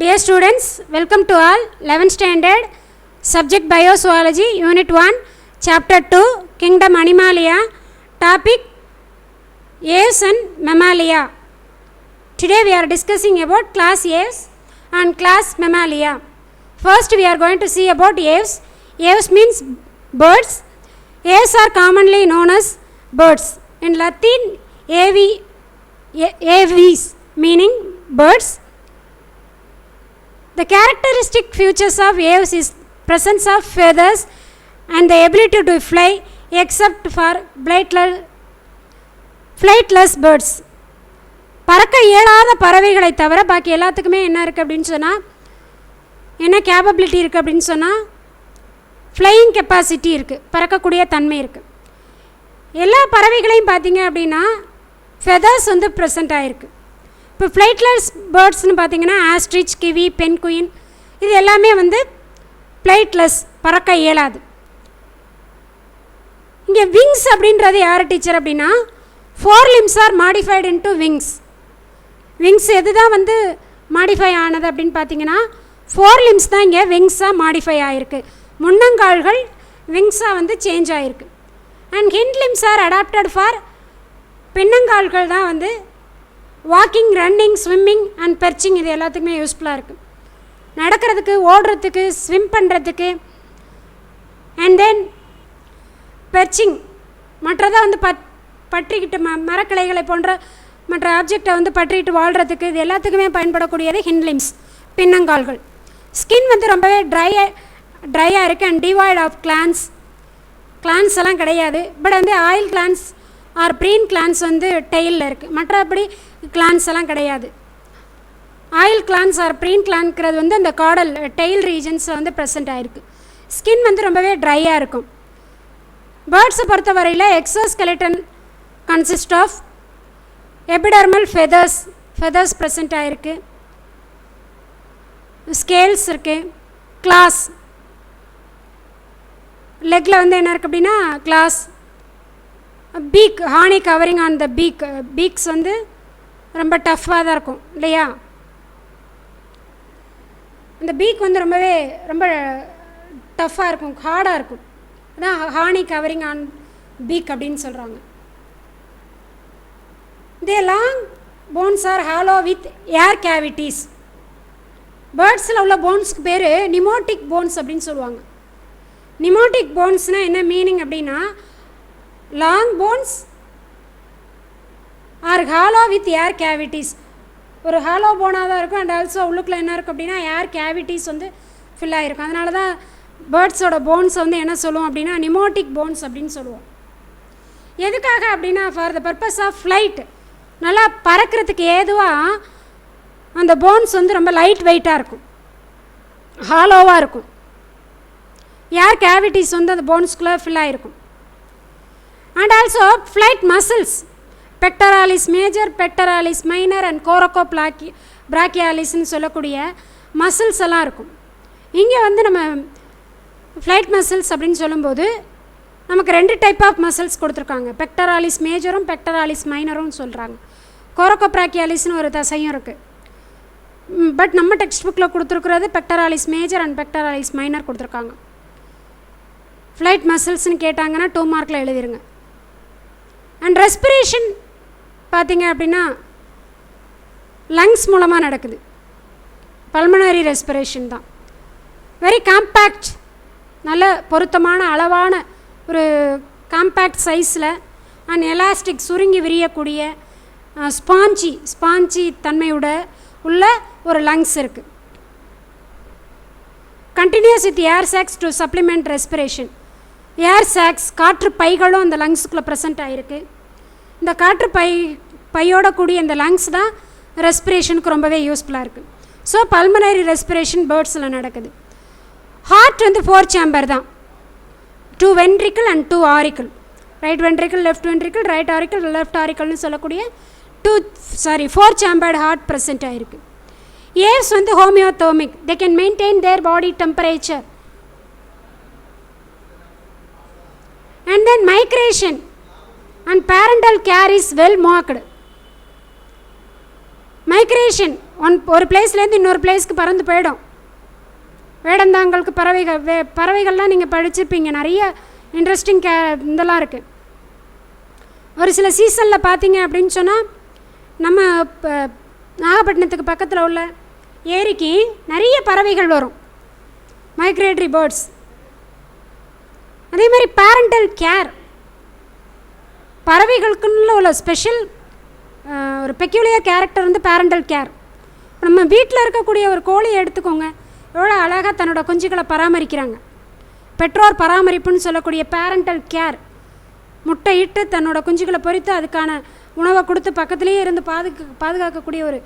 Dear students, welcome to all. 11th standard, subject Biozoology, Unit 1, Chapter 2, Kingdom Animalia, topic Aves and Mammalia. Today we are discussing about class Aves and class Mammalia. First we are going to see about Aves. Aves means birds. Aves are commonly known as birds. In Latin, aves meaning birds. The characteristic features of aves is presence of feathers and the ability to fly except for flightless birds. பறக்க இயலாத பறவைகளை தவிர பாக்கி எல்லாத்துக்குமே என்ன இருக்குது அப்படின்னு சொன்னால், என்ன கேப்பபிலிட்டி இருக்குது அப்படின்னு சொன்னால், ஃப்ளையிங் கெப்பாசிட்டி இருக்குது, பறக்கக்கூடிய தன்மை இருக்குது. எல்லா பறவைகளையும் பார்த்திங்க அப்படின்னா ஃபெதர்ஸ் வந்து ப்ரெசண்ட் ஆகிருக்கு. இப்போ ஃப்ளைட்லெஸ் பேர்ட்ஸ்னு பார்த்திங்கன்னா ஆஸ்ட்ரிச், கிவி, பென்குயின் இது எல்லாமே வந்து ஃப்ளைட்லெஸ், பறக்க இயலாது. இங்கே விங்ஸ் அப்படின்றது யார் டீச்சர் அப்படின்னா, 4 limbs are modified into wings. Wings எது தான் வந்து மாடிஃபை ஆனது அப்படின்னு பார்த்தீங்கன்னா 4 limbs தான் இங்கே விங்ஸாக மாடிஃபை ஆகிருக்கு. முன்னங்கால்கள் விங்ஸாக வந்து சேஞ்ச் ஆகிருக்கு. And hind limbs are adapted for, பின்னங்கால்கள் தான் வந்து walking, running, swimming and perching இது எல்லாத்துக்குமே யூஸ்ஃபுல்லாக இருக்குது. நடக்கிறதுக்கு, ஓடுறதுக்கு, ஸ்விம் பண்ணுறதுக்கு. அண்ட் தென் பெர்ச்சிங், மற்றதை வந்து பற்றிக்கிட்டு மரக்கிளைகளை போன்ற மற்ற ஆப்ஜெக்டை வந்து பற்றிக்கிட்டு வாழ்கிறதுக்கு இது எல்லாத்துக்குமே பயன்படக்கூடியது ஹிண்ட் limbs, பின்னங்கால்கள். ஸ்கின் வந்து ரொம்பவே ட்ரையாக இருக்குது அண்ட் டிவாய்ட் ஆஃப் கிளான்ஸ் எல்லாம் கிடையாது. பட் வந்து oil glands R preen glands வந்து டெயிலில் இருக்குது, மற்றபடி கிளான்ஸ் எல்லாம் கிடையாது. ஆயில் கிளான்ஸ் ஆர் ப்ரீன் கிளான்ங்கிறது வந்து அந்த காடல் டெயில் ரீஜன்ஸில் வந்து ப்ரெசென்ட் ஆகிருக்கு. ஸ்கின் வந்து ரொம்பவே ட்ரையாக இருக்கும். பேர்ட்ஸை பொறுத்த வரையில் exoskeleton consist of epidermal feathers present ஆகிருக்கு, ஸ்கேல்ஸ் இருக்குது, கிளாஸ், லெக்கில் வந்து என்ன இருக்குது அப்படின்னா claws, beak, horny covering on the beaks வந்து ரொம்ப டஃப்பாக தான் இருக்கும் இல்லையா. இந்த பீக் வந்து ரொம்ப டஃப்பாக இருக்கும், ஹார்டாக இருக்கும். அதான் ஹானி கவரிங் ஆன் பீக் அப்படின்னு சொல்கிறாங்க. They long bones are hollow with air cavities. பேர்ட்ஸில் உள்ள போன்ஸுக்கு பேர் நிமோட்டிக் போன்ஸ் அப்படின்னு சொல்லுவாங்க. நிமோட்டிக் போன்ஸ்னால் என்ன மீனிங் அப்படின்னா, long bones are hollow with air cavities. ஒரு ஹாலோ போனாக தான் இருக்கும். அண்ட் ஆல்சோ உள்ளுக்குள்ளே என்ன இருக்கும் அப்படின்னா ஏர் கேவிட்டிஸ் வந்து ஃபில் ஆகிருக்கும். அதனால தான் பேர்ட்ஸோட போன்ஸை வந்து என்ன சொல்லுவோம் அப்படின்னா நிமோட்டிக் போன்ஸ் அப்படின்னு சொல்லுவோம். எதுக்காக அப்படின்னா for the purpose of flight, நல்லா பறக்கிறதுக்கு ஏதுவாக அந்த போன்ஸ் வந்து ரொம்ப லைட் வெயிட்டாக இருக்கும், ஹாலோவாக இருக்கும். ஏர் கேவிட்டிஸ் வந்து அந்த போன்ஸ்குள்ளே ஃபில் ஆகிருக்கும். And also flight muscles, pectoralis major, pectoralis minor and கோரக்கோ பிராக்கியாலிஸ்ன்னு சொல்லக்கூடிய மசில்ஸ் எல்லாம் இருக்கும். இங்கே வந்து நம்ம ஃப்ளைட் மசில்ஸ் அப்படின்னு சொல்லும்போது நமக்கு 2 டைப் ஆஃப் மசில்ஸ் கொடுத்துருக்காங்க. பெக்டராலிஸ் மேஜரும் பெக்டராலிஸ் மைனரும் சொல்கிறாங்க. கோரக்கோ பிராக்கியாலிஸ்னு ஒரு தசையும் இருக்குது. பட் நம்ம டெக்ஸ்ட் புக்கில் கொடுத்துருக்குறது பெக்டராலிஸ் மேஜர் அண்ட் பெக்டராலிஸ் மைனர் கொடுத்துருக்காங்க. ஃப்ளைட் மசில்ஸ்ன்னு கேட்டாங்கன்னா 2 மார்க்கில் எழுதிருங்க. அண்ட் ரெஸ்பிரேஷன் பார்த்திங்க அப்படின்னா லங்ஸ் மூலமாக நடக்குது, பல்மனரி ரெஸ்பிரேஷன் தான். வெரி காம்பேக்ட், நல்ல பொருத்தமான அளவான ஒரு காம்பேக்ட் சைஸில் அண்ட் எலாஸ்டிக், சுருங்கி விரியக்கூடிய ஸ்பாஞ்சி தன்மையோட உள்ள ஒரு லங்ஸ் இருக்குது. Continuous with air sacs to supplement respiration. Air sacs, காற்று பைகளும் அந்த லங்ஸுக்குள்ளே ப்ரெசென்ட் ஆகிருக்கு. இந்த காற்று பையோட கூடிய இந்த லங்ஸ் தான் ரெஸ்பிரேஷனுக்கு ரொம்பவே யூஸ்ஃபுல்லாக இருக்குது. ஸோ பல்மனரி ரெஸ்பிரேஷன் பேர்ட்ஸில் நடக்குது. ஹார்ட் வந்து 4 சேம்பர் தான், 2 ventricle and 2 auricle. Right ventricle, left ventricle, right auricle, left ஆரிக்கிள்னு சொல்லக்கூடிய 4 சேம்பர்டு ஹார்ட் ப்ரெசென்ட் ஆகிருக்கு. ஏவ்ஸ் வந்து homoiothermic, they can maintain their body temperature. And then migration and parental care is well marked. Migration ஒரு பிளேஸ்லேருந்து இன்னொரு பிளேஸ்க்கு பறந்து போயிடும். வேடந்தாங்களுக்கு பறவைகள்லாம் நீங்கள் படிச்சிருப்பீங்க, நிறைய இன்ட்ரெஸ்டிங் இதெல்லாம் இருக்குது. ஒரு சில சீசனில் பார்த்தீங்க அப்படின்னு சொன்னால் நம்ம நாகப்பட்டினத்துக்கு பக்கத்தில் உள்ள ஏரிக்கு நிறைய பறவைகள் வரும், மைக்ரேட்டரி பேர்ட்ஸ். அதே மாதிரி பேரண்டல் கேர், பறவைகளுக்குள்ள உள்ள ஸ்பெஷல் ஒரு பெக்யூலியர் கேரக்டர் வந்து பேரண்டல் கேர். நம்ம வீட்டில் இருக்கக்கூடிய ஒரு கோழியை எடுத்துக்கோங்க, எவ்வளோ அழகாக தன்னோட குஞ்சுகளை பராமரிக்கிறாங்க. பெற்றோர் பராமரிப்புன்னு சொல்லக்கூடிய பேரண்டல் கேர். முட்டையிட்டு தன்னோட குஞ்சுகளை பொறித்து அதுக்கான உணவை கொடுத்து பக்கத்துலேயே இருந்து பாதுகாக்கக்கூடிய ஒரு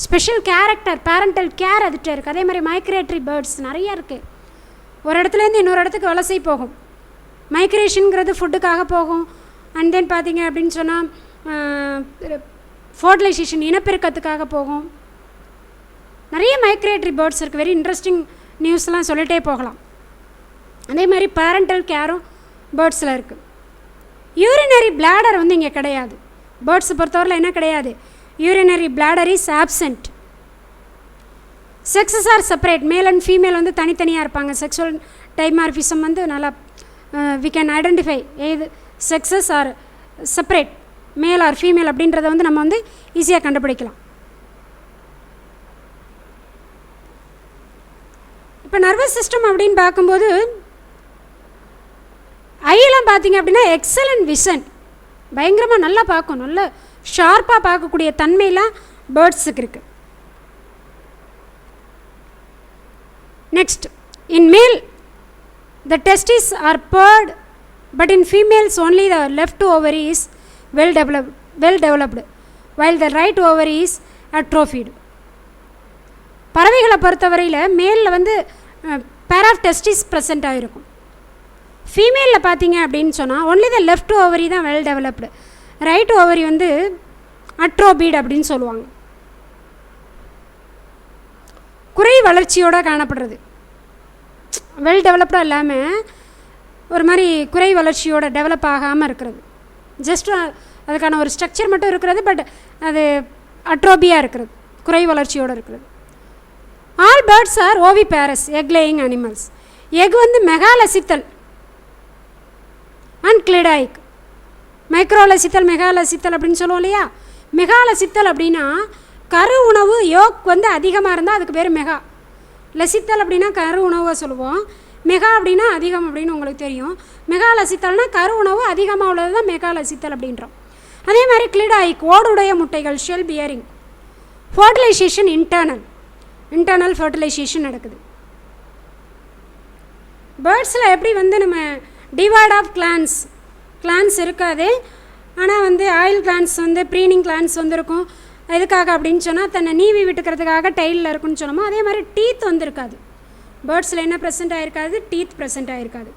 ஸ்பெஷல் கேரக்டர் பேரண்டல் கேர் அதுகிட்ட இருக்குது. அதே மாதிரி மைக்ரேட்டரி பேர்ட்ஸ் நிறைய இருக்குது. ஒரு இடத்துலேருந்து இன்னொரு இடத்துக்கு வலசை போகும். மைக்ரேஷனுங்கிறது ஃபுட்டுக்காக போகும். அண்ட் தென் பார்த்தீங்க அப்படின்னு சொன்னால் ஃபர்டிலைசேஷன் இனப்பெருக்கத்துக்காக போகும். நிறைய மைக்ரேட்டரி பேர்ட்ஸ் இருக்குது. வெரி இன்ட்ரெஸ்டிங் நியூஸ்லாம் சொல்லிகிட்டே போகலாம். அதே மாதிரி பேரண்டல் கேரும் பேர்ட்ஸில் இருக்குது. யூரினரி பிளாடர் வந்து இங்கே கிடையாது. பேர்ட்ஸை பொறுத்தவரையில் என்ன கிடையாது, urinary bladder is absent. Sexes R separate. Male and female வந்து தனித்தனியாக இருப்பாங்க. செக்ஷுவல் டைமார்ஃபிசம் வந்து நல்லா வி கேன் ஐடென்டிஃபை ஏது sexes R separate, male or female அப்படின்றத வந்து நம்ம வந்து ஈஸியாக கண்டுபிடிக்கலாம். இப்போ நர்வஸ் சிஸ்டம் அப்படின்னு பார்க்கும்போது ஐயெல்லாம் பார்த்தீங்க அப்படின்னா எக்ஸலண்ட் விஷன், பயங்கரமாக நல்லா பார்க்கும், நல்லா ஷார்ப்பாக பார்க்கக்கூடிய தன்மையெல்லாம் பேர்ட்ஸுக்கு இருக்குது. நெக்ஸ்ட், இன் மேல் the testes are paired, but in females only the left ovary is well developed while the right ovary is atrophied. பறவைகளை பொறுத்தவரையில் மேலில் வந்து பேர் ஆஃப் டெஸ்டிஸ் ப்ரெசென்ட் ஆகிருக்கும். ஃபீமேலில் பார்த்தீங்க அப்படின்னு சொன்னால் ஒன்லி த லெஃப்ட் ஓவரி தான் வெல் டெவலப்டு, ரைட் ஓவரி வந்து அட்ரோபீட் அப்படின்னு சொல்லுவாங்க. குறை வளர்ச்சியோடு காணப்படுறது. வெல் டெவலப்டாக இல்லாமல் ஒரு மாதிரி குறை வளர்ச்சியோட டெவலப் ஆகாமல் இருக்கிறது. ஜஸ்ட் அதுக்கான ஒரு ஸ்ட்ரக்சர் மட்டும் இருக்கிறது, பட் அது அட்ரோபியாக இருக்கிறது, குறை வளர்ச்சியோடு இருக்கிறது. All birds are oviparous egg laying animals. Egg வந்து மெகாலசித்தல் அண்ட் கிளிடாயிக். மைக்ரோலசித்தல் மெகாலசித்தல் அப்படின்னு சொல்லுவோம் இல்லையா. மெகாலசித்தல் அப்படின்னா கரு உணவு யோக் வந்து அதிகமாக இருந்தால் அதுக்கு பேர் மெகா. லசித்தல் அப்படின்னா கரு உணவை சொல்லுவோம். மெகா அப்படின்னா அதிகம் அப்படின்னு உங்களுக்கு தெரியும். மெகாலசித்தல்னால் கரு உணவு அதிகமாக உள்ளது தான் மெகாலசித்தல் அப்படின்றோம். அதே மாதிரி கிளிடாயிக் ஓடுடைய முட்டைகள், shell bearing. Fertilisation internal fertilisation நடக்குது. பேர்ட்ஸில் எப்படி வந்து நம்ம டிவைட் ஆஃப் கிளான்ஸ் இருக்காது, ஆனால் வந்து ஆயில் கிளான்ஸ் வந்து ப்ரீனிங் கிளான்ஸ் வந்து இருக்கும். எதுக்காக அப்படின்னு சொன்னால் தன்னை நீவி விட்டுக்கிறதுக்காக டெய்லில் இருக்குன்னு சொன்னோமோ அதே மாதிரி டீத் வந்து இருக்காது. பேர்ட்ஸில் என்ன ப்ரெசென்ட் ஆகிருக்காது, டீத் ப்ரெசென்ட் ஆகிருக்காது.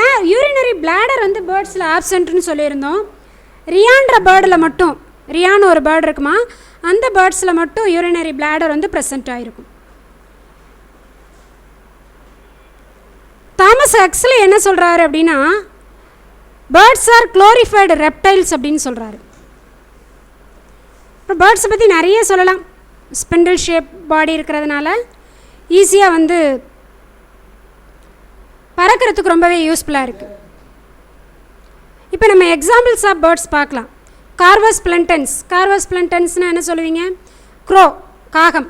ஏன் யூரினரி பிளாடர் வந்து பேர்ட்ஸில் ஆப்சென்ட்னு சொல்லியிருந்தோம். ரியான்ற பேர்டில் மட்டும், ரியான்னு ஒரு பேர்டு இருக்குமா, அந்த பேர்ட்ஸில் மட்டும் யூரினரி பிளாடர் வந்து ப்ரெசென்ட் ஆகிருக்கும். தாமஸ் ஹக்ஸ்லி என்ன சொல்கிறாரு அப்படின்னா பேர்ட்ஸ் ஆர் குளோரிஃபைடு ரெப்டைல்ஸ் அப்படின்னு சொல்கிறாரு. அப்புறம் பேர்ட்ஸை பற்றி நிறைய சொல்லலாம். ஸ்பிண்டில் ஷேப் பாடி இருக்கிறதுனால ஈஸியாக வந்து பறக்கிறதுக்கு ரொம்பவே யூஸ்ஃபுல்லாக இருக்குது. இப்போ நம்ம எக்ஸாம்பிள்ஸ் ஆஃப் பேர்ட்ஸ் பார்க்கலாம். கார்வஸ் பிளண்டன்ஸ்னால் என்ன சொல்லுவீங்க, க்ரோ காகம்.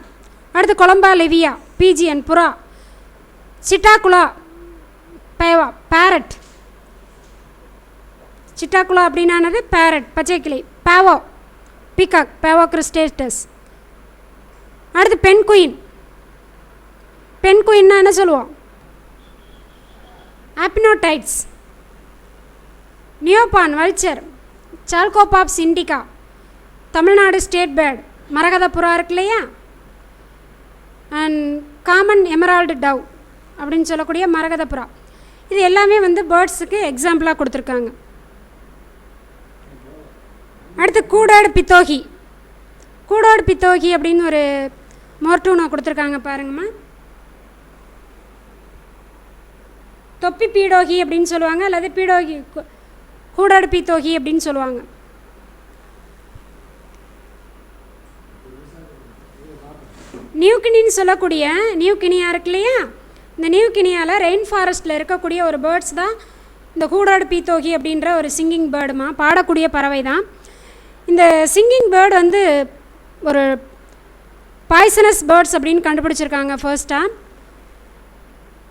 அடுத்து கொலம்பா லெவியா பீஜியன் புறா. சிட்டாகுலா பேவா பேரட். சிட்டாகுலா அப்படின்னானது பேரட் பச்சைக்கிளி. பேவோ பீகாக் பேவோ கிறிஸ்டேட்டஸ். அடுத்து பென்குயின்னா என்ன சொல்லுவோம், ஆப்பினோடைட்ஸ். நியோபான் vulture. சால்கோபாப்ஸ் Indica Tamil Nadu state bird. மரகத புறா இருக்கு இல்லையா, அண்ட் காமன் எமரால்டு டவ் அப்படின்னு சொல்லக்கூடிய மரகத புறா. இது எல்லாமே வந்து பேர்ட்ஸுக்கு எக்ஸாம்பிளாக கொடுத்துருக்காங்க. அடுத்து கூடாடு பித்தோகி அப்படின்னு ஒரு மோர்டூனை கொடுத்துருக்காங்க பாருங்கம்மா. தொப்பி பீடோகி அப்படின்னு சொல்லுவாங்க, அல்லது பீடோகி கூடாடு பித்தோகி அப்படின்னு சொல்லுவாங்க. நியூகினின்னு சொல்லக்கூடிய நியூகினியா இருக்கு இல்லையா, இந்த நியூகினியாவில் ரெயின் ஃபாரஸ்ட்டில் இருக்கக்கூடிய ஒரு பேர்ட்ஸ் தான் இந்த ஹூடாடு பீத்தோகி அப்படின்ற ஒரு சிங்கிங் பேர்டுமா, பாடக்கூடிய பறவை தான். இந்த சிங்கிங் பேர்டு வந்து ஒரு பாய்சனஸ் பேர்ட்ஸ் அப்படின்னு கண்டுபிடிச்சிருக்காங்க ஃபர்ஸ்ட்டாக.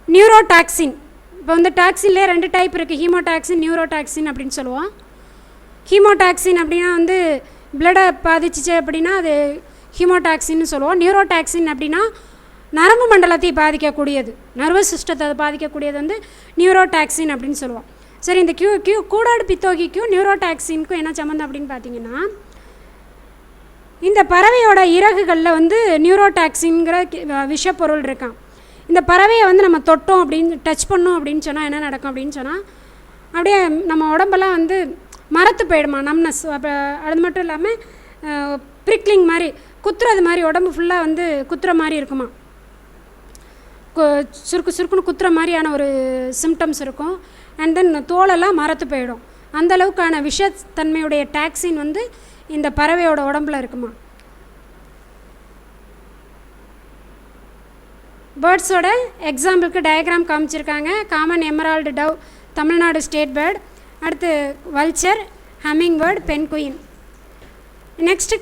நியூரோடாக்சின், இப்போ வந்து டாக்ஸின்லேயே 2 டைப் இருக்குது, ஹீமோடாக்சின் நியூரோடாக்சின் அப்படின்னு சொல்லுவோம். ஹீமோடாக்சின் அப்படின்னா வந்து பிளட்டை பாதிச்சிச்சு அப்படின்னா அது ஹீமோடாக்சின்னு சொல்லுவோம். நியூரோடாக்சின் அப்படின்னா நரம்பு மண்டலத்தை பாதிக்கக்கூடியது, நர்வஸ் சிஸ்டத்தை பாதிக்கக்கூடியது வந்து நியூரோடாக்சின் அப்படின்னு சொல்லுவோம். சரி, இந்த கூடாடு பித்தோகிக்கும் நியூரோடாக்சினுக்கும் என்ன சம்மந்தம் அப்படின்னு பார்த்தீங்கன்னா, இந்த பறவையோட இறகுகளில் வந்து நியூரோடாக்சின்கிற விஷப்பொருள் இருக்கான். இந்த பறவையை வந்து நம்ம தொட்டோம் அப்படின்னு டச் பண்ணோம் அப்படின்னு சொன்னால் என்ன நடக்கும் அப்படின்னு சொன்னால், அப்படியே நம்ம உடம்பெல்லாம் வந்து மரத்து போயிடுமா, நம்னஸ். அப்போ அது மட்டும் இல்லாமல் ப்ரிக்லிங் மாதிரி, குத்துறது மாதிரி, உடம்பு ஃபுல்லாக வந்து குத்துற மாதிரி இருக்குமா, சுருக்கு சுருக்குன்னு குத்துற மாதிரியான ஒரு சிம்டம்ஸ் இருக்கும். அண்ட் தென் தோலெல்லாம் மரத்து போயிடும். அந்தளவுக்கான விஷத்தன்மையுடைய டாக்ஸின் வந்து இந்த பறவையோட உடம்புல இருக்குமா. பேர்ட்ஸோட எக்ஸாம்பிளுக்கு டயக்ராம் காமிச்சிருக்காங்க. Common emerald dove Tamil Nadu state bird, அடுத்து vulture, hummingbird, penguin. Next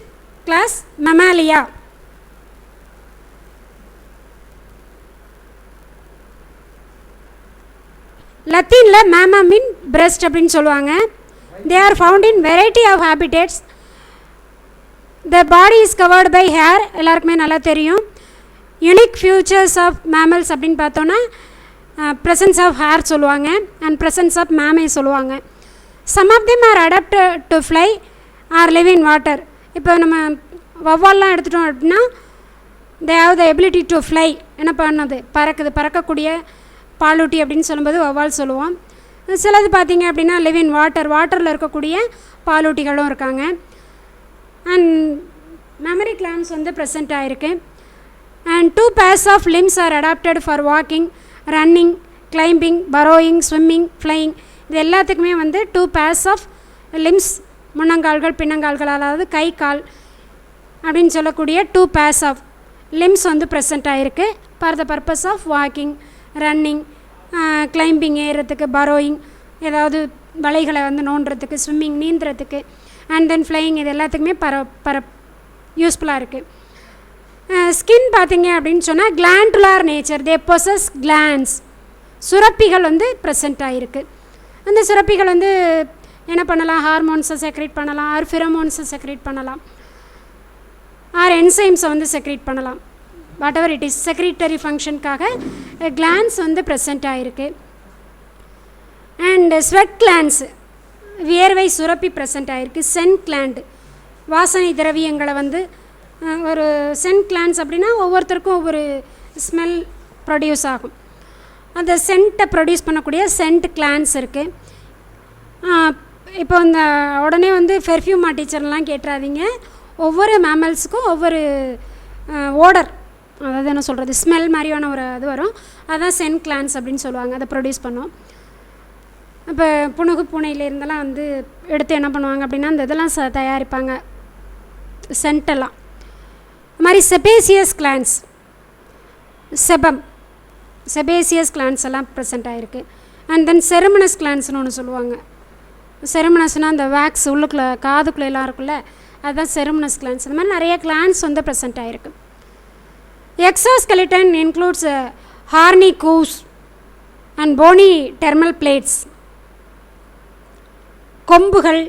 class Mammalia. லத்தீனில் மேமா மீன் பிரஸ்ட் அப்படின்னு சொல்லுவாங்க. They are found in variety of habitats. The body is covered by hair, எல்லாருக்குமே நல்லா தெரியும். யூனிக் ஃபியூச்சர்ஸ் ஆஃப் மேமல்ஸ் அப்படின்னு பார்த்தோன்னா presence of hair சொல்லுவாங்க அண்ட் ப்ரெசன்ஸ் ஆஃப் மேமே சொல்லுவாங்க. Some of them are adapted to fly or live in water. இப்போ நம்ம வவ்வால்லாம் எடுத்துட்டோம் அப்படின்னா they have the ability to fly, என்ன பண்ணது, பறக்குது, பறக்கக்கூடிய பாலூட்டி அப்படின்னு சொல்லும்போது வவ்வால் சொல்லுவோம். சிலது பார்த்திங்க அப்படின்னா லிவ் இன் வாட்டர், வாட்டரில் இருக்கக்கூடிய பாலூட்டிகளும் இருக்காங்க. அண்ட் மெமரி கிளான்ஸ் வந்து ப்ரெசென்ட் ஆகிருக்கு. And 2 pairs of limbs are adapted for walking, running, climbing, burrowing, swimming, flying. இது எல்லாத்துக்குமே வந்து 2 pairs of limbs, முன்னங்கால்கள் பின்னங்கால்கள், அதாவது கை கால் அப்படின்னு சொல்லக்கூடிய 2 pairs of limbs வந்து ப்ரெசென்ட் ஆகிருக்கு for the purpose of walking, running, climbing ஏறுறதுக்கு, பரோயிங் ஏதாவது வலைகளை வந்து நோண்டுறதுக்கு, ஸ்விம்மிங் நீந்துறதுக்கு, அண்ட் தென் ஃப்ளையிங், இது எல்லாத்துக்குமே யூஸ்ஃபுல்லாக இருக்குது. ஸ்கின் பார்த்திங்க அப்படின்னு சொன்னால் glandular nature, they possess glands, சுரப்பிகள் வந்து ப்ரெசென்ட் ஆகிருக்கு. அந்த சுரப்பிகள் வந்து என்ன பண்ணலாம், ஹார்மோன்ஸை செக்ரேட் பண்ணலாம், ஆர் ஃபிரமோன்ஸை செக்ரேட் பண்ணலாம், ஆர் என்சைம்ஸை வந்து செக்ரேட் பண்ணலாம். Whatever it is, secretory ஃபங்க்ஷனுக்காக கிளான்ஸ் வந்து ப்ரெசென்ட் ஆகிருக்கு. அண்ட் ஸ்வெட் கிளான்ஸ், வியர்வை சுரப்பி ப்ரெசென்ட் ஆகிருக்கு. சென்ட் கிளாண்டு, வாசனை திரவியங்களை வந்து ஒரு சென்ட் கிளான்ஸ் அப்படின்னா ஒவ்வொருத்தருக்கும் ஒவ்வொரு ஸ்மெல் ப்ரொடியூஸ் ஆகும். அந்த சென்ட்டை ப்ரொடியூஸ் பண்ணக்கூடிய சென்ட் கிளான்ஸ் இருக்குது. இப்போ இந்த உடனே வந்து பெர்ஃப்யூமா டீச்சர்லாம் கேட்டுறாதீங்க. ஒவ்வொரு மேமல்ஸுக்கும் ஒவ்வொரு ஓடர், அதாவது என்ன சொல்கிறது, ஸ்மெல் மாதிரியான ஒரு இது வரும், அதுதான் சென்ட் கிளான்ஸ் அப்படின்னு சொல்லுவாங்க. அதை ப்ரொடியூஸ் பண்ணோம். இப்போ புனுகு பூனையிலேருந்தெல்லாம் வந்து எடுத்து என்ன பண்ணுவாங்க அப்படின்னா அந்த இதெல்லாம் தயாரிப்பாங்க, சென்ட்டெல்லாம். இது மாதிரி செபேசியஸ் கிளான்ஸ், செபேசியஸ் கிளான்ஸ் எல்லாம் ப்ரெசென்ட் ஆகிருக்கு. அண்ட் தென் செருமனஸ் கிளான்ஸ்னு ஒன்று சொல்லுவாங்க. செருமனஸ்னால் அந்த வேக்ஸ் உள்ளுக்குள்ளே காதுக்குள்ளே எல்லாம் இருக்குல்ல, அதுதான் செருமனஸ் கிளான்ஸ். இந்த மாதிரி நிறைய கிளான்ஸ் வந்து ப்ரெசென்ட் ஆகிருக்கு. Exoskeleton includes horny claws and bony dermal plates. கொம்புகள்,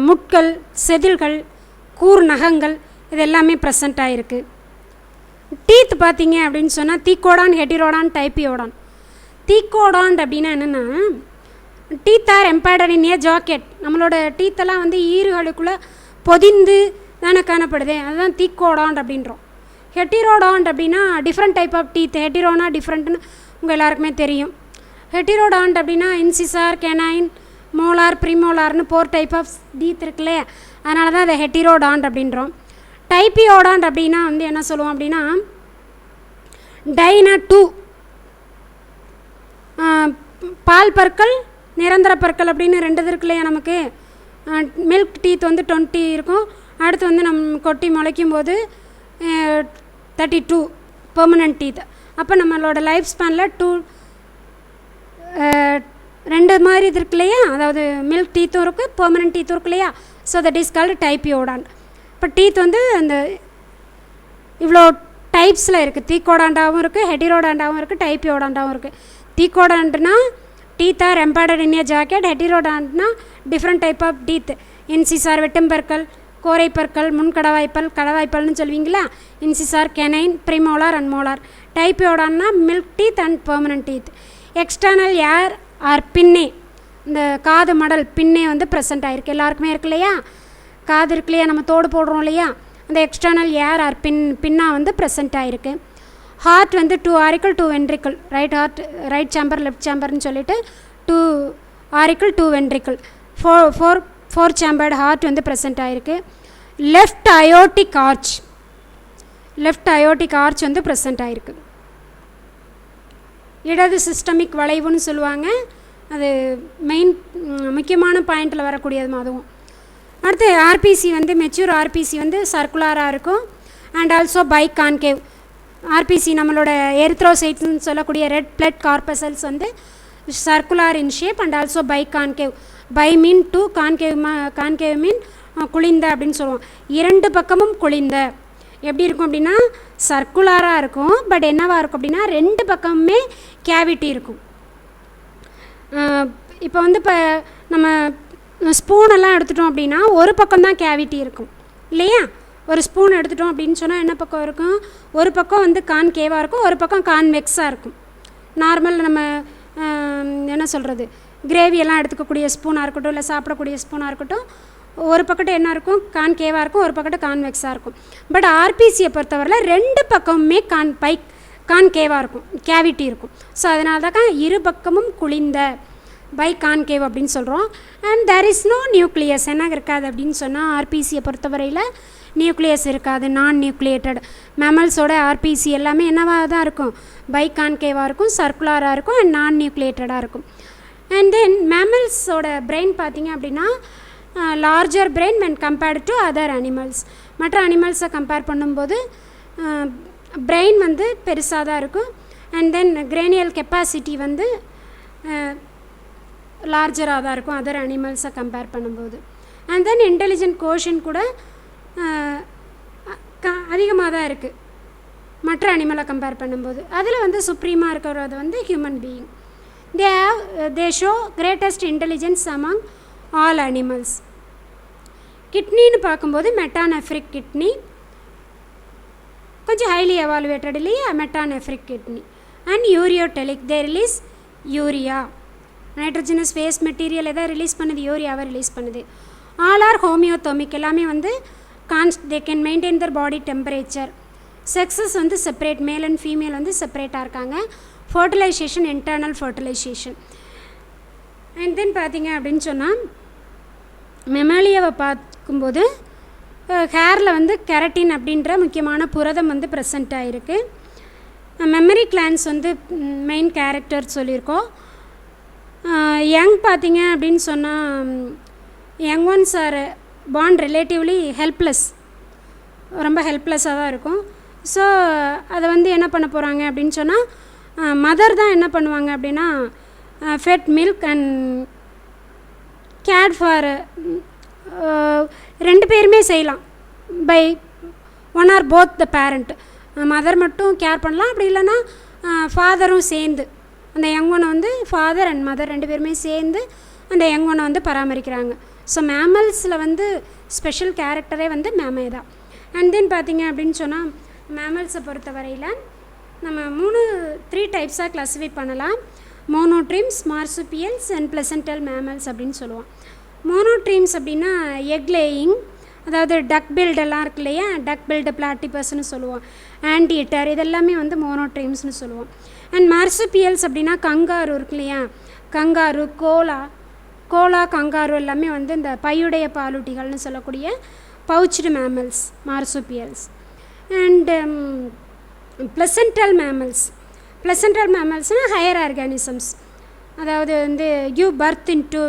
முட்கள், செதில்கள், கூர் நகங்கள், இது எல்லாமே ப்ரெசென்ட் ஆகிருக்கு. டீத் பார்த்தீங்க அப்படின்னு சொன்னால் தீக்கோடான், ஹெட்டிரோடான், டைப்பியோடான். தீக்கோடான் அப்படின்னா என்னென்னா, teeth R எம்பைடட் in a jacket. நம்மளோட டீத்தெல்லாம் வந்து ஈறுகளுக்குள்ளே பொதிந்து தானே காணப்படுது, அதுதான் தீக்கோடான் அப்படின்றோம். ஹெட்டிரோடான் அப்படின்னா டிஃப்ரெண்ட் டைப் ஆஃப் டீத். ஹெட்டிரோனா டிஃப்ரெண்ட்னு உங்கள் எல்லாருக்குமே தெரியும். ஹெட்டிரோடான் அப்படின்னா இன்சிசார், கெனைன், மோலார், ப்ரீமோலார்னு 4 டைப் ஆஃப் டீத் இருக்குல்லையே, அதனால தான் அதை ஹெட்டிரோடான் அப்படின்றோம். டைப்பியோடான் அப்படின்னா வந்து என்ன சொல்லுவோம் அப்படின்னா டைனா 2, பால் பற்கள், நிரந்தர பற்கள் அப்படின்னு 2 இருக்கு இல்லையா நமக்கு. மில்க் டீத் வந்து 20 இருக்கும். அடுத்து வந்து கொட்டி முளைக்கும் போது 32 பெர்மனன்ட் டீத். அப்போ நம்மளோட லைஃப் ஸ்பேனில் 2 மாதிரி இது இருக்கு இல்லையா, அதாவது மில்க் டீத்தும் இருக்குது, பெர்மனன்ட் டீத்தும் இருக்கு இல்லையா. So that is called diphyodont. இப்போ டீத் வந்து அந்த இவ்வளோ டைப்ஸில் இருக்குது. தீக்கோடாண்டாவும் இருக்குது, ஹெட்டிரோடாண்டாவும் இருக்குது, டைப்பியோடாண்டாவும் இருக்குது. தீக்கோடாண்ட்னா teeth are embedded in a jacket. ஹெட்டிரோடாண்ட்னா different type of teeth. Incisor வெட்டும்பற்கள், கோரைப்பற்கள், முன்கடவாய்ப்பல், கடவாய்ப்பல்னு சொல்லுவீங்களா. Incisor, canine, premolar and molar. டைப்பியோடான்னா milk teeth and permanent teeth. External ear are பின்னே, இந்த காது மடல் பின்னே வந்து ப்ரெசென்ட் ஆகிருக்கு. எல்லாருக்குமே இருக்கு இல்லையா, காது இருக்கு இல்லையா, நம்ம தோடு போடுறோம் இல்லையா, அந்த எக்ஸ்டர்னல் ஏர் ஆர் பின்னா வந்து ப்ரெசென்ட் ஆகிருக்கு. ஹார்ட் வந்து 2 auricle 2 ventricle. Right heart, right chamber, left சேம்பர்னு சொல்லிட்டு 2 ஆரிக்கல் 2 வென்ட்ரிக்கல், 4 சேம்பர்டு ஹார்ட் வந்து ப்ரெசென்ட் ஆகிருக்கு. Left aortic arch, left aortic arch வந்து ப்ரெசென்ட் ஆகிருக்கு. இடது சிஸ்டமிக் வளைவுன்னு சொல்லுவாங்க. அது மெயின் முக்கியமான பாயிண்டில் வரக்கூடியது அதுவும். அடுத்து ஆர்பிசி வந்து மெச்சூர் ஆர்பிசி வந்து சர்க்குலராக இருக்கும் and also biconcave. RBC நம்மளோட எரித்ரோசைட்ஸ்ன்னு சொல்லக்கூடிய ரெட் பிளட் கார்பசல்ஸ் வந்து circular in shape and also biconcave. Bi mean 2, concave mean குளிந்த அப்படின்னு சொல்லுவோம். 2 பக்கமும் குளிந்த. எப்படி இருக்கும் அப்படின்னா சர்க்குலராக இருக்கும், பட் என்னவாக இருக்கும் அப்படின்னா 2 பக்கமுமே கேவிட்டி இருக்கும். இப்போ வந்து இப்போ நம்ம ஸ்பூனெல்லாம் எடுத்துட்டோம் அப்படின்னா ஒரு பக்கம்தான் கேவிட்டி இருக்கும் இல்லையா. ஒரு ஸ்பூன் எடுத்துட்டோம் அப்படின்னு சொன்னால் என்ன பக்கம் இருக்கும், ஒரு பக்கம் வந்து கான்கேவாக இருக்கும், ஒரு பக்கம் கான்வெக்ஸாக இருக்கும். நார்மல் நம்ம என்ன சொல்கிறது, கிரேவியெல்லாம் எடுத்துக்கக்கூடிய ஸ்பூனாக இருக்கட்டும், இல்லை சாப்பிடக்கூடிய ஸ்பூனாக இருக்கட்டும், ஒரு பக்கத்து என்ன இருக்கும், கான்கேவாக இருக்கும், ஒரு பக்கத்து கான்வெக்ஸாக இருக்கும். பட் ஆர்பிசியை பொறுத்தவரையில் 2 பக்கமுமே கான்கேவாக இருக்கும், கேவிட்டி இருக்கும். ஸோ அதனால தான் 2 பக்கமும் குளிந்த பை கான்கேவ் அப்படின்னு சொல்கிறோம். And there is no nucleus. என்ன இருக்காது அப்படின்னு சொன்னால் ஆர்பிசியை பொறுத்தவரையில் நியூக்ளியஸ் இருக்காது. நான் நியூக்ளியேட்டட் மேமல்ஸோட ஆர்பிசி எல்லாமே என்னவாக தான் இருக்கும், பை கான்கேவாக இருக்கும், சர்க்குலராக இருக்கும் அண்ட் நான் நியூக்ளியேட்டடாக இருக்கும். அண்ட் தென் மேமல்ஸோட பிரெயின் பார்த்திங்க அப்படின்னா larger brain when compared to other animals. மற்ற அனிமல்ஸை கம்பேர் பண்ணும்போது பிரெயின் வந்து பெருசாக தான் இருக்கும். அண்ட் தென் கிரேனியல் கெப்பாசிட்டி வந்து லார்ஜராக தான் இருக்கும் அதர் அனிமல்ஸை கம்பேர் பண்ணும்போது. அண்ட் தென் இன்டெலிஜென்ட் கோஷன் கூட அதிகமாக தான் இருக்குது மற்ற அனிமலை கம்பேர் பண்ணும்போது. அதில் வந்து சுப்ரீமாக இருக்கிறது வந்து human being. They show greatest intelligence among all animals. கிட்னின்னு பார்க்கும்போது மெட்டானெஃப்ரிக் கிட்னி கொஞ்சம் ஹைலி எவாலுவேட்டட் இல்லையா, metanephric kidney. And ureotelic, they release urea. Nitrogenous waste material எதை ரிலீஸ் பண்ணுது, யூரியாவை ரிலீஸ் பண்ணுது. ஆல் ஆர் ஹோமியோதோமிக், எல்லாமே வந்து they can maintain their body temperature. Sexes வந்து செப்பரேட், மேல் அண்ட் ஃபீமேல் வந்து செப்பரேட்டாக இருக்காங்க. Fertilisation, internal fertilisation. And then பார்த்திங்க அப்படின்னு சொன்னால் மெமாலியாவை பார்க்கும்போது ஹேரில் வந்து கெரட்டின் அப்படின்ற முக்கியமான புரதம் வந்து ப்ரெசென்ட் ஆகிருக்கு. மெமரி கிளான்ஸ் வந்து மெயின் கேரக்டர் சொல்லியிருக்கோம். யங் பார்த்திங்க அப்படின்னு சொன்னால் young once are born relatively helpless, ரொம்ப ஹெல்ப்லெஸ்ஸாக தான் இருக்கும். ஸோ அதை வந்து என்ன பண்ண போகிறாங்க அப்படின்னு சொன்னால் மதர் தான் என்ன பண்ணுவாங்க அப்படின்னா fed milk and cared for 2 பேருமே செய்யலாம். By one or both the parent. Mother மட்டும் கேர் பண்ணலாம், அப்படி இல்லைன்னா ஃபாதரும் சேர்ந்து அந்த யங் ஒனை வந்து ஃபாதர் அண்ட் மதர் 2 பேருமே சேர்ந்து அந்த யங் ஒனை வந்து பராமரிக்கிறாங்க. ஸோ மேமல்ஸில் வந்து ஸ்பெஷல் கேரக்டரே வந்து மேமே தான். அண்ட் தென் பார்த்திங்க அப்படின்னு சொன்னால் மேமல்ஸை பொறுத்த வரையில் நம்ம 3 டைப்ஸாக கிளாஸிஃபை பண்ணலாம். Monotremes, marsupials and placental mammals அப்படின்னு சொல்லுவோம். மோனோட்ரீம்ஸ் அப்படின்னா எக் லேயிங், அதாவது டக் பில்டெல்லாம் இருக்கு இல்லையா, டக் பில்டு பிளாட்டிபஸ்ன்னு சொல்லுவோம். ஆன்டி ஈட்டர், இதெல்லாமே வந்து மோனோட்ரீம்ஸ்னு சொல்லுவோம். அண்ட் மார்சுபியல்ஸ் அப்படின்னா கங்காரு இருக்கு இல்லையா, கங்காரு, கோலா கங்காரு எல்லாமே வந்து இந்த பையுடைய பாலூட்டிகள்னு சொல்லக்கூடிய pouched mammals marsupials. And placental மேமல்ஸ்னால் ஹையர் ஆர்கானிசம்ஸ், அதாவது வந்து கிவ் பர்த் இன்டு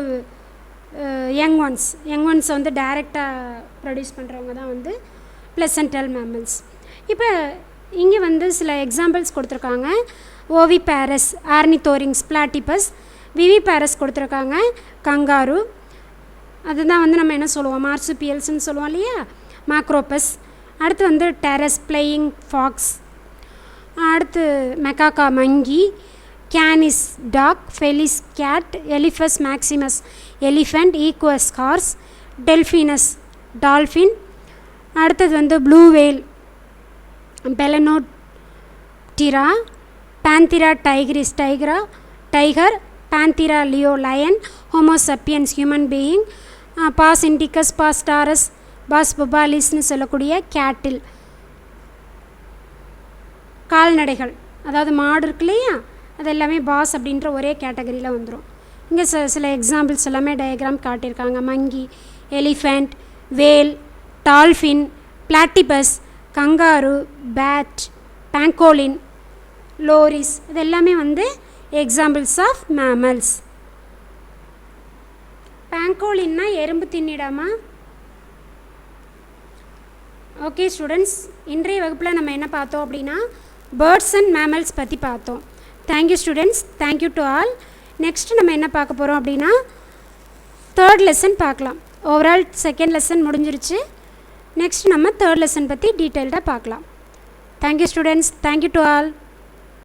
யங் ஒன்ஸை வந்து டைரெக்டாக ப்ரொடியூஸ் பண்ணுறவங்க தான் வந்து பிளசன்டல் மேமல்ஸ். இப்போ இங்கே வந்து சில எக்ஸாம்பிள்ஸ் கொடுத்துருக்காங்க. ஓவி பேரஸ், ஆர்னித்தோரிங்ஸ், பிளாட்டிபஸ். விவி பேரஸ் கொடுத்துருக்காங்க, கங்காரு. அதுதான் வந்து நம்ம என்ன சொல்லுவோம், மார்சுபியல்ஸ்ன்னு சொல்லுவோம் இல்லையா, மேக்ரோபஸ். அடுத்து வந்து டெரஸ், பிளேயிங் ஃபாக்ஸ். அடுத்து Macaca, monkey. Canis, dog. Felis, cat. Elephas maximus, elephant. Equus, horse. Delphinus, dolphin. அடுத்தது வந்து blue whale, Balaenoptera. Panthera tigris, tiger. Panthera leo, lion. Homo sapiens, human being. Bos indicus, Bos taurus, Bos புபாலிஸ்னு சொல்லக்கூடிய cattle, கால்நடைகள். அதாவது மாடு இருக்கு இல்லையா, அது எல்லாமே பாஸ் அப்படின்ற ஒரே கேட்டகரியில் வந்துடும். இங்கே சில எக்ஸாம்பிள்ஸ் எல்லாமே டயக்ராம் காட்டியிருக்காங்க. Monkey, elephant, whale, dolphin, platypus, kangaroo, bat, pangolin, loris. இது எல்லாமே வந்து எக்ஸாம்பிள்ஸ் ஆஃப் மேமல்ஸ். பேங்கோலின்னா எறும்பு தின்னிடாமா? ஓகே ஸ்டூடெண்ட்ஸ், இன்றைய வகுப்பில் நம்ம என்ன பார்த்தோம் அப்படின்னா பேர்ட்ஸ் அண்ட் மேமல்ஸ் பற்றி பார்த்தோம். Thank you students, thank you to all. Next நம்ம என்ன பார்க்க போகிறோம் அப்படின்னா தேர்ட் லெசன் பார்க்கலாம். ஓவரால் செகண்ட் லெசன் முடிஞ்சிருச்சு. நெக்ஸ்ட் நம்ம தேர்ட் லெசன் பற்றி டீட்டெயில்டாக பார்க்கலாம். Thank you students, thank you to all.